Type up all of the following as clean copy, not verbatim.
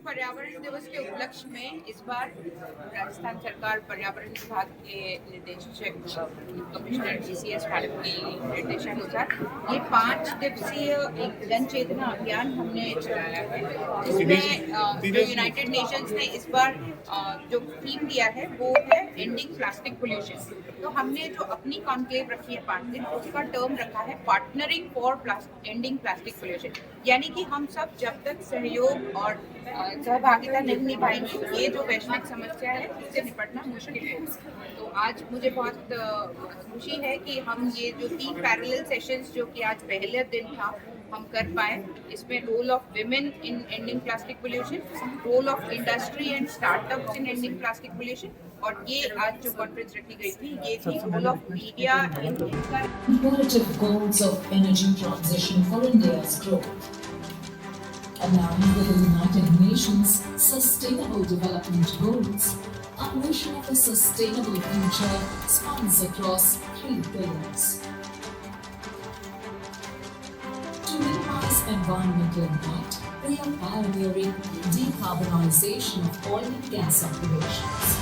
पर्यावरण दिवस के उपलक्ष्य में इस बार राजस्थान सरकार पर्यावरण विभाग के निर्देशक कमिश्नर GCS मैडम के निर्देशानुसार ये 5 दिवसीय एक जन चेतना अभियान हमने चलाया है, जिसमें जो यूनाइटेड नेशंस ने इस बार जो थीम दिया है वो है एंडिंग प्लास्टिक पोल्यूशन। तो हमने जो अपनी कॉन्क्लेव रखी है 5 दिन, उसका टर्म रखा है partnering for ending plastic pollution. यानी कि हम सब जब तक सहयोग और सहभागिता नहीं निभाएंगे, ये जो वैश्विक समस्या है उससे निपटना मुश्किल है। तो आज मुझे बहुत खुशी है कि हम ये जो 3 पैरेलल सेशंस जो कि आज पहले दिन था हम कर पाए। इसमें role of women in ending plastic pollution, role of industry and startups in ending plastic pollution, और ये आज जो कॉन्फ्रेंस रखी गई थी ये थी role of media in cumulative goals of energy transition for India's growth. Aligned with the United Nations Sustainable Development Goals, our vision of a sustainable future spans across 3 pillars. To minimize environmental impact, we are pioneering decarbonization of oil and gas operations.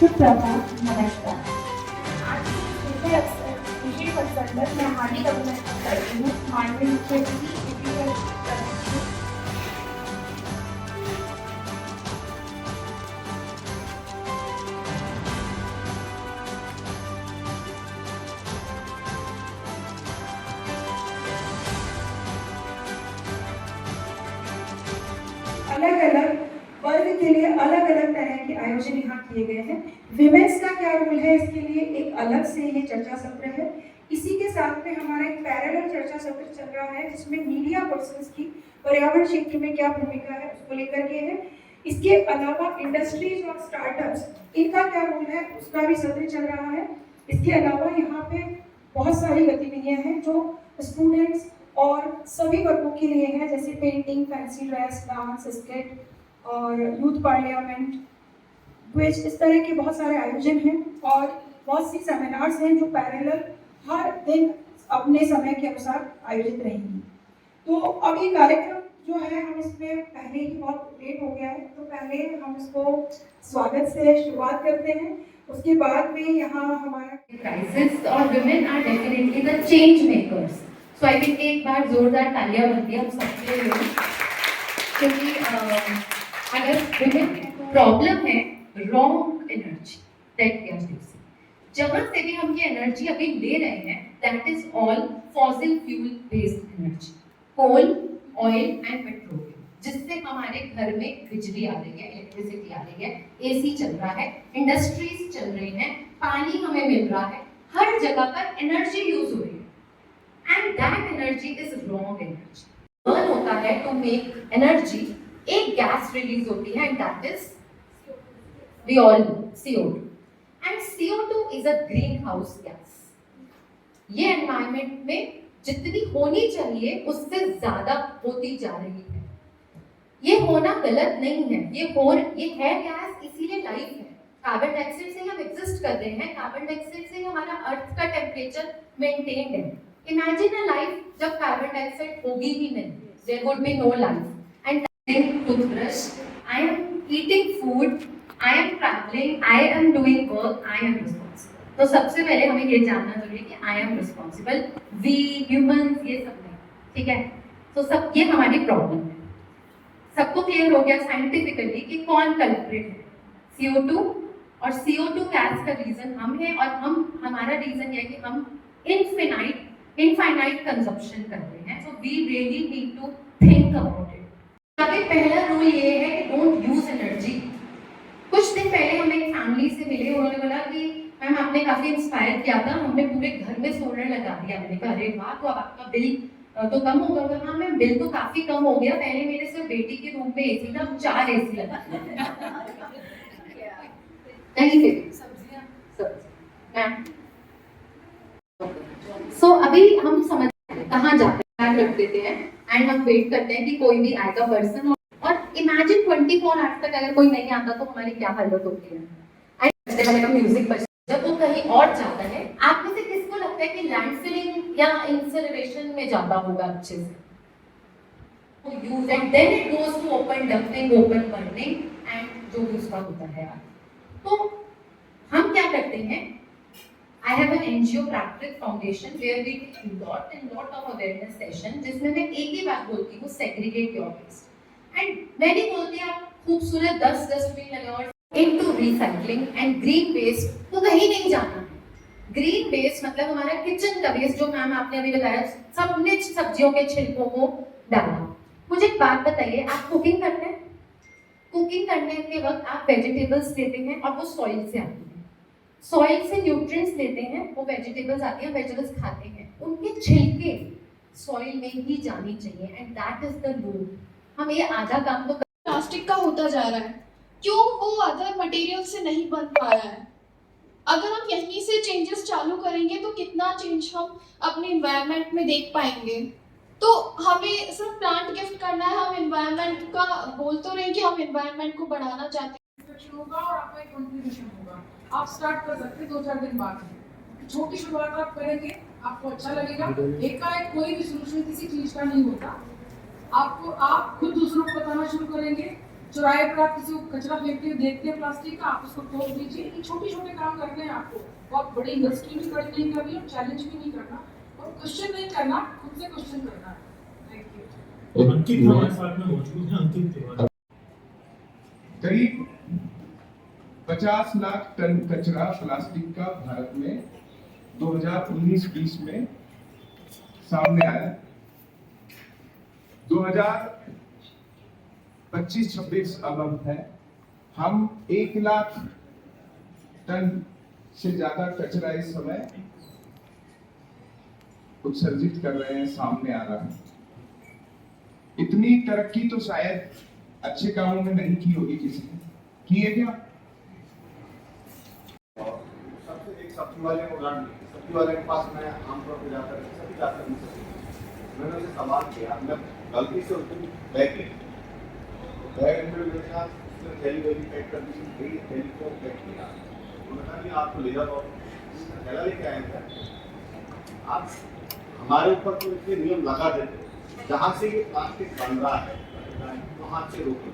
सुप्रभात, नमस्कार। आज विशेष अवसर पर मैं हार्दिक अभिनंदन करती हूँ माननीय मुख्यमंत्री अलग अलग वर्ग के लिए अलग अलग तरह के आयोजन यहाँ किए गए हैं। विमेंस का क्या रोल है, इसके लिए एक अलग से ये चर्चा सत्र है। इसी के साथ में हमारा एक पैरेलल चर्चा सत्र चल रहा है जिसमें मीडिया पर्सन्स की पर्यावरण क्षेत्र में क्या भूमिका है उसको लेकर के है। इसके अलावा इंडस्ट्रीज और स्टार्टअप्स, इनका क्या रोल है उसका भी सत्र चल रहा है। इसके अलावा यहाँ पे बहुत सारी गतिविधियाँ हैं जो स्टूडेंट्स और सभी वर्गों के लिए हैं, जैसे painting, fancy dress, dance, skit और यूथ पार्लियामेंट, क्विज, इस तरह के बहुत सारे आयोजन हैं और बहुत सी सेमिनार्स हैं जो पैरेलल हर दिन अपने समय के अनुसार आयोजित रहेंगी। तो अब ये कार्यक्रम जो है हम इसमें पहले ही बहुत लेट हो गया है, तो पहले हम इसको स्वागत से शुरुआत करते हैं। उसके बाद में यहाँ हमारा क्राइसिस और women are definitely the change makers. So I think एक बार जोरदार तालियां बनती है हम सबके लिए, क्योंकि अगर विमेन प्रॉब्लम है wrong energy that we are using, जहां से भी हम ये एनर्जी अभी ले रहे हैं that is all fossil fuel based energy, coal, oil and petroleum, जिससे हमारे घर में बिजली आ रही है, इलेक्ट्रिसिटी आ रही है, एसी चल रहा है, इंडस्ट्रीज चल रही हैं, पानी हमें मिल रहा है, हर जगह पर एनर्जी यूज हो रही है and that energy is wrong energy. Burn होता है टू मेक एनर्जी, एक गैस रिलीज होती है and that is we all know CO2 and CO2 is a greenhouse gas. ये एनवायरनमेंट में जितनी होनी चाहिए उससे ज्यादा होती जा रही है। ये होना गलत नहीं है, ये है गैस, इसीलिए लाइफ है। कार्बन डाइऑक्साइड से हम एग्जिस्ट कर रहे हैं, कार्बन डाइऑक्साइड से हमारा अर्थ का टेम्परेचर मेंटेन्ड है। इमेजिन अ लाइफ जब कार्बन डाइऑक्साइड होगी ही नहीं, there would be no life. And toothbrush, I am eating food, I am travelling, I am doing work, I am responsible. तो सबसे पहले हमें ये जानना जरूरी है कि I am responsible, we humans, ये सब नहीं, ठीक है। तो सब ये हमारी प्रॉब्लम है। सबको क्लियर हो गया साइंटिफिकली कि कौन कल्प्रिट है, CO2, और CO2 गैस का रीजन हम है, और हमारा रीजन ये है कि हम इनफाइनाइट कंजप्शन कर रहे हैं। So we really need to think about it. पहला रूल ये है कि डोंट यूज एनर्जी। कुछ दिन पहले हम एक फैमिली से मिले, उन्होंने बोला कि मैम आपने काफी इंस्पायर किया था, हमने पूरे घर में सोलर लगा दिया। मैंने कहा अरे वाह, तो अब आपका बिल तो कम होगा। तो हाँ मैम बिल तो काफी कम हो गया, पहले मेरे सिर्फ बेटी के रूम में एसी था, 4 एसी लगा कहीं पे मैम। सो अभी हम समझ कहाँ जाते हैं, रख देते हैं एंड हम वेट करते हैं कि कोई भी आएगा पर्सन। और इमेजिन 24 आवर्स तक अगर कोई नहीं आता तो हमारी क्या हालत होती है। म्यूजिक बज जब वो कहीं और जाता है, आप में से किसको लगता है कि लैंडफिलिंग या इंसिनरेशन में जाता होगा अच्छे से? Use and then it goes to open dumping, open burning and जो भी उसका होता है। तो हम क्या करते हैं, I have an NGO practice foundation where we do lot of awareness session, जिसमें मैं एक ही बात बोलती हूँ, segregate your waste. And मैं नहीं बोलती आप खूबसूरत 10 डस्टबिन लगाओ into recycling and green waste तो कहीं नहीं जाना है। ग्रीन वेस्ट मतलब हमारा किचन का वेस्ट, जो मैम आपने अभी बताया, सबने सब्जियों के छिलकों को डाला। मुझे एक बात बताइए, आप कुकिंग करते हैं? कुकिंग करने के वक्त आप वेजिटेबल्स लेते हैं और वो सॉइल से आती है, सॉइल से न्यूट्रिएंट्स लेते हैं, वो वेजिटेबल्स आती हैं, वेजिटेबल्स खाते हैं, उनके छिलके सॉइल में ही जानी चाहिए and that is the rule. हम ये आधा काम तो प्लास्टिक का होता जा रहा है, क्यों वो अदर मटेरियल से नहीं बन पा रहा है? अगर हम यहीं से चेंजेस चालू करेंगे तो कितना चेंज हम अपने इन्वायरमेंट में देख पाएंगे। तो हमें सिर्फ प्लांट गिफ्ट करना है, हम इन्वायरमेंट का बोल तो रहे हैं कि हम इन्वायरमेंट को बढ़ाना चाहते हैं। होगा और आपका एक कंट्रीब्यूशन होगा। आप स्टार्ट कर सकते हैं 2-4 दिन बाद, छोटी शुरुआत आप करेंगे, आपको अच्छा लगेगा। एकाएक कोई भी सोल्यूशन किसी चीज का नहीं होता। आप खुद दूसरों को बताना शुरू करेंगे। चौराहे पर आप किसी को कचरा फेंकते हुए देखते हैं प्लास्टिक का, आप उसको तोड़ दीजिए। ये छोटे छोटे काम करने हैं आपको, बहुत बड़ी इंडस्ट्री भी खड़ी नहीं करनी और चैलेंज भी नहीं करना और क्वेश्चन नहीं करना, खुद से क्वेश्चन करना है। Thank you. अंकित हमारे साथ में मौजूद हैं। अंकित तिवारी, करीब 50 लाख टन कचरा प्लास्टिक का भारत में 2019-20 में सामने आया। 2025-26 अब है, हम 1 लाख टन से ज्यादा कचरा इस समय उत्सर्जित कर रहे हैं, सामने आ रहा है। इतनी तरक्की तो शायद अच्छे कामों में नहीं की होगी किसी ने, की है क्या? सबसे एक सब्जी वाले को उदाहरण दिया, सब्जी वाले के पास मैं आमतौर पर जाकर सभी जाकर मैंने उसे सवाल किया, मैं गलती से उसको बैग में मेरे साथ उसने थैली वैली पैक कर दी, थैली को पैक किया, उन्होंने कहा कि आपको ले जाओ, थैला लेके आए थे। आप हमारे ऊपर तो इतने नियम लगा देते, जहाँ से ये प्लास्टिक बन रहा है वहाँ से रोक लो।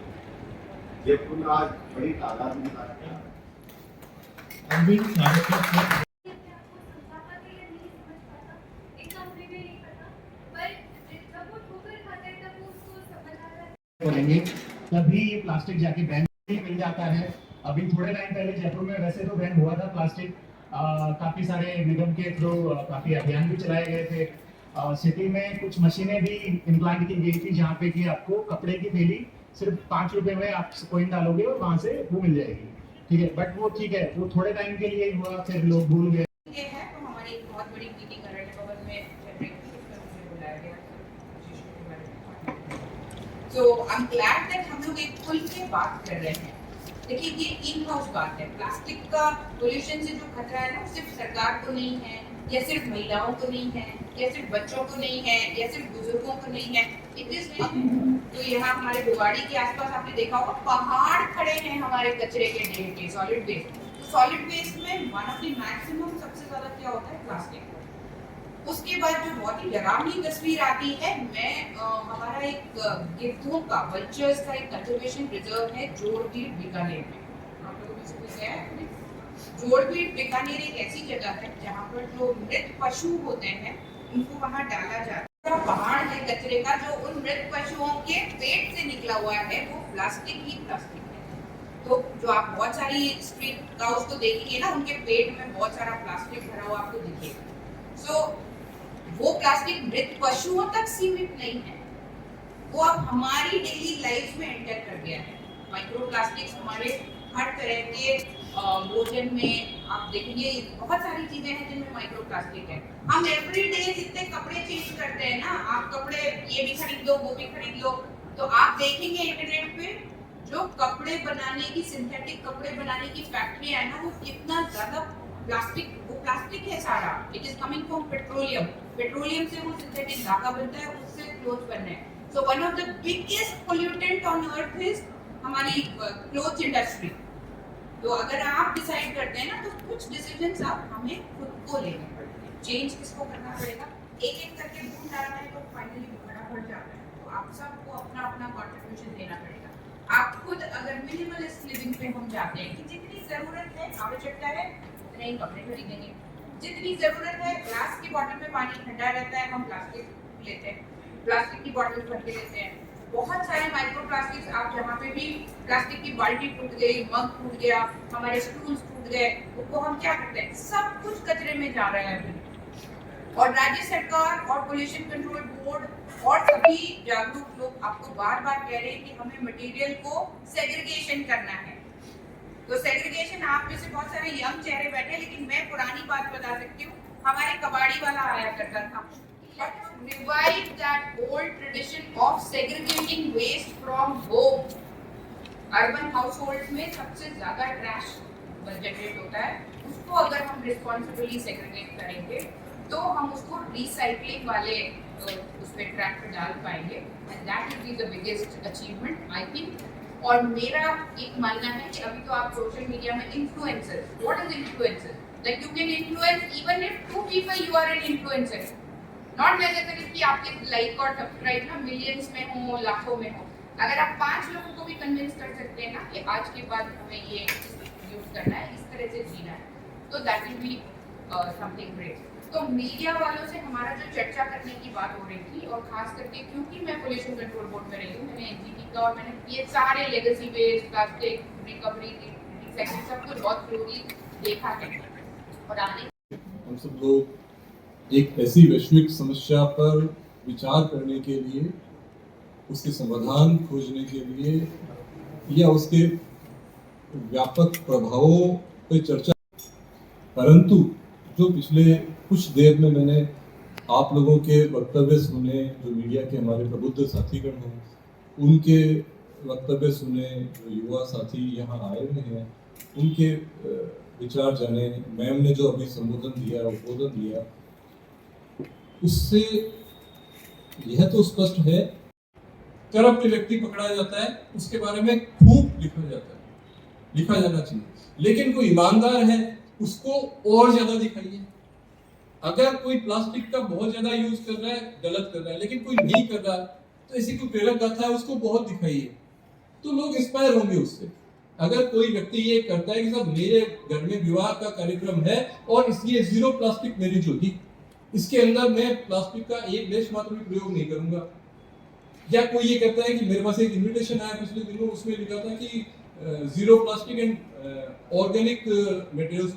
जयपुर में आज बड़ी तादाद में करेंगे तभी ये प्लास्टिक जाके बैन मिल जाता है। अभी थोड़े टाइम पहले जयपुर में वैसे तो बैन हुआ था प्लास्टिक, काफी सारे निगम के थ्रू काफी अभियान भी चलाए गए थे। सिटी में कुछ मशीनें भी इम्प्लांट की गई थी जहाँ पे कि आपको कपड़े की थैली सिर्फ 5 रुपए में आप कॉइन डालोगे और वहाँ से वो मिल जाएगी, ठीक है। बट वो ठीक है, वो थोड़े टाइम के लिए हुआ, फिर लोग भूल गए। ये है तो हमारी एक बहुत बड़ी मीटिंग करंट भवन में चल रही थी, उसमें मुझे बुलाया गया। So I'm glad that हम लोग एक खुल के बात कर रहे हैं। देखिए ये इन हाउस बात है, प्लास्टिक का पोल्यूशन से जो खतरा है ना, सिर्फ सरकार को नहीं है, या सिर्फ महिलाओं को नहीं है, या सिर्फ बच्चों को नहीं है, या सिर्फ बुजुर्गों को नहीं है। इट इज तो यहाँ हमारे भिवाड़ी के आसपास आपने देखा होगा पहाड़ खड़े हैं हमारे कचरे के ढेर के, सॉलिड वेस्ट। तो सॉलिड वेस्ट में वन ऑफ द मैक्सिमम सबसे ज्यादा क्या होता है, प्लास्टिक। उसके बाद जो बहुत ही डरावनी तस्वीर आती है, मैं हमारा एक गिद्धों का, वल्चर्स का एक कंजर्वेशन रिजर्व है जोड़बीड़ बीकानेर में। आप लोगों में से कोई गया है? जोड़बीड़ बीकानेर एक ऐसी जगह है जहाँ पर जो मृत पशु होते हैं उनको वहाँ डाला जाता है। पहाड़ है कचरे का, जो उन मृत पशुओं के पेट से निकला हुआ है वो प्लास्टिक ही प्लास्टिक है। तो जो आप बहुत सारी स्ट्रीट काउस को देखेंगे ना, उनके पेट में बहुत सारा प्लास्टिक भरा हुआ आपको दिखेगा। सो वो प्लास्टिक मृत पशुओं तक सीमित नहीं है, वो अब हमारी डेली लाइफ में एंटर कर गया है। माइक्रो प्लास्टिक्स हमारे हर तरह के भोजन में आप देखेंगे बहुत सारी चीजें हैं जिनमें माइक्रो प्लास्टिक है। हम एवरीडे जितने कपड़े चेंज करते हैं ना, आप कपड़े ये भी खरीद लो वो भी खरीद लो, तो आप देखेंगे इंटरनेट पे जो कपड़े बनाने की, सिंथेटिक कपड़े बनाने की फैक्ट्रियां है ना, वो कितना ज्यादा प्लास्टिक है सारा। It is coming from petroleum से वो सिंथेटिक धागा बनता है, उससे क्लोथ बनना है। So one of the biggest pollutant on earth is हमारी क्लोथ इंडस्ट्री। तो अगर आप डिसाइड करते हैं ना, तो कुछ डिसीजंस आप हमें खुद को लेने पड़ेंगे। चेंज किसको करना पड़ेगा? एक एक करके बूंद डालना है तो फाइनली बड़ा बढ़ जाता है। तो आप सबको अपना अपना कंट्रीब्यूशन देना पड़ेगा। आप खुद अगर मिनिमलिस्ट लिविंग पे हम जाते हैं कि जितनी जरूरत है, आवश्यकता है, उतने ही कपड़े खरीदेंगे। जितनी जरूरत है, ग्लास की बोतल में पानी ठंडा रहता है, हम प्लास्टिक लेते हैं, प्लास्टिक की बोतल भर के लेते हैं। बहुत सारे माइक्रो प्लास्टिक्स, आप जहाँ पे भी प्लास्टिक की बाल्टी टूट गई, मग टूट गया, हमारे स्टूल्स टूट गए, उनको हम क्या करते हैं? सब कुछ कचरे में जा रहा है अभी। और राज्य सरकार और पोल्यूशन कंट्रोल बोर्ड और सभी जागरूक लोग आपको बार बार कह रहे हैं कि हमें मटेरियल को सेग्रीगेशन करना है। तो सेग्रीगेशन, आप में से बहुत सारे यंग चेहरे बैठे, लेकिन मैं पुरानी बात बता सकती हूँ। हमारे कबाड़ी वाला आया करता था, revive that old tradition of segregating waste from home. Urban households में सबसे ज्यादा ट्रैश जनरेट होता है, उसको अगर हम रिस्पॉन्सिबली सेग्रीगेट करेंगे तो हम उसको रिसाइकलिंग वाले उसमें ट्रैक पे डाल पाएंगे, and that will be the biggest achievement I think. और मेरा एक मानना है कि अभी तो आप सोशल मीडिया में influencer, what is influencer? Like you can influence even if 2 people you are an influencer. Not necessary कि आपके लाइक और सब्सक्राइब ना मिलियंस में हो, लाखों में हो। अगर आप 5 लोगों को भी कन्विंस कर सकते हैं ना कि आज के बाद हमें ये यूज करना है, इस तरह से जीना है, तो that will be something great. तो मीडिया वालों से हमारा जो चर्चा करने की बात हो रही थी, और खास करके क्योंकि मैं पोल्यूशन कंट्रोल बोर्ड में रही हूँ, मैंने एनजीटी का और मैंने ये सारे legacy waste, plastic recovery, recycling सब कुछ बहुत क्लोजली देखा है। और आने हम सब लोग एक ऐसी वैश्विक समस्या पर विचार करने के लिए, उसके समाधान खोजने के लिए या उसके व्यापक प्रभावों पर चर्चा, परंतु जो पिछले कुछ देर में मैंने आप लोगों के वक्तव्य सुने, जो मीडिया के हमारे प्रबुद्ध साथीगण हैं उनके वक्तव्य सुने, जो युवा साथी यहाँ आए हुए हैं उनके विचार जाने, मैम ने जो अभी संबोधन दिया, उद्बोधन दिया, उससे यह तो स्पष्ट है करप्ट व्यक्ति पकड़ा जाता है, उसके बारे में खूब लिखा जाता है, लिखा जाना चाहिए, लेकिन कोई ईमानदार है उसको और ज्यादा दिखाइए। अगर कोई प्लास्टिक का बहुत ज्यादा यूज कर रहा है, गलत कर रहा है, लेकिन कोई नहीं कर रहा तो ऐसी कोई प्रेरक गाथा है उसको बहुत दिखाइए, तो लोग इंस्पायर होंगे उससे। अगर कोई व्यक्ति ये करता है कि साहब मेरे घर में विवाह का कार्यक्रम है और इसलिए 0 प्लास्टिक मैरिज होगी, इसके अंदर मैं प्लास्टिक का एक लेश मात्र भी प्रयोग नहीं करूंगा, या कोई ये कहता है कि मेरे पास एक इनविटेशन आया पिछले दिनों, उसमें लिखा था कि 0 प्लास्टिक एंड ऑर्गेनिक मटेरियल्स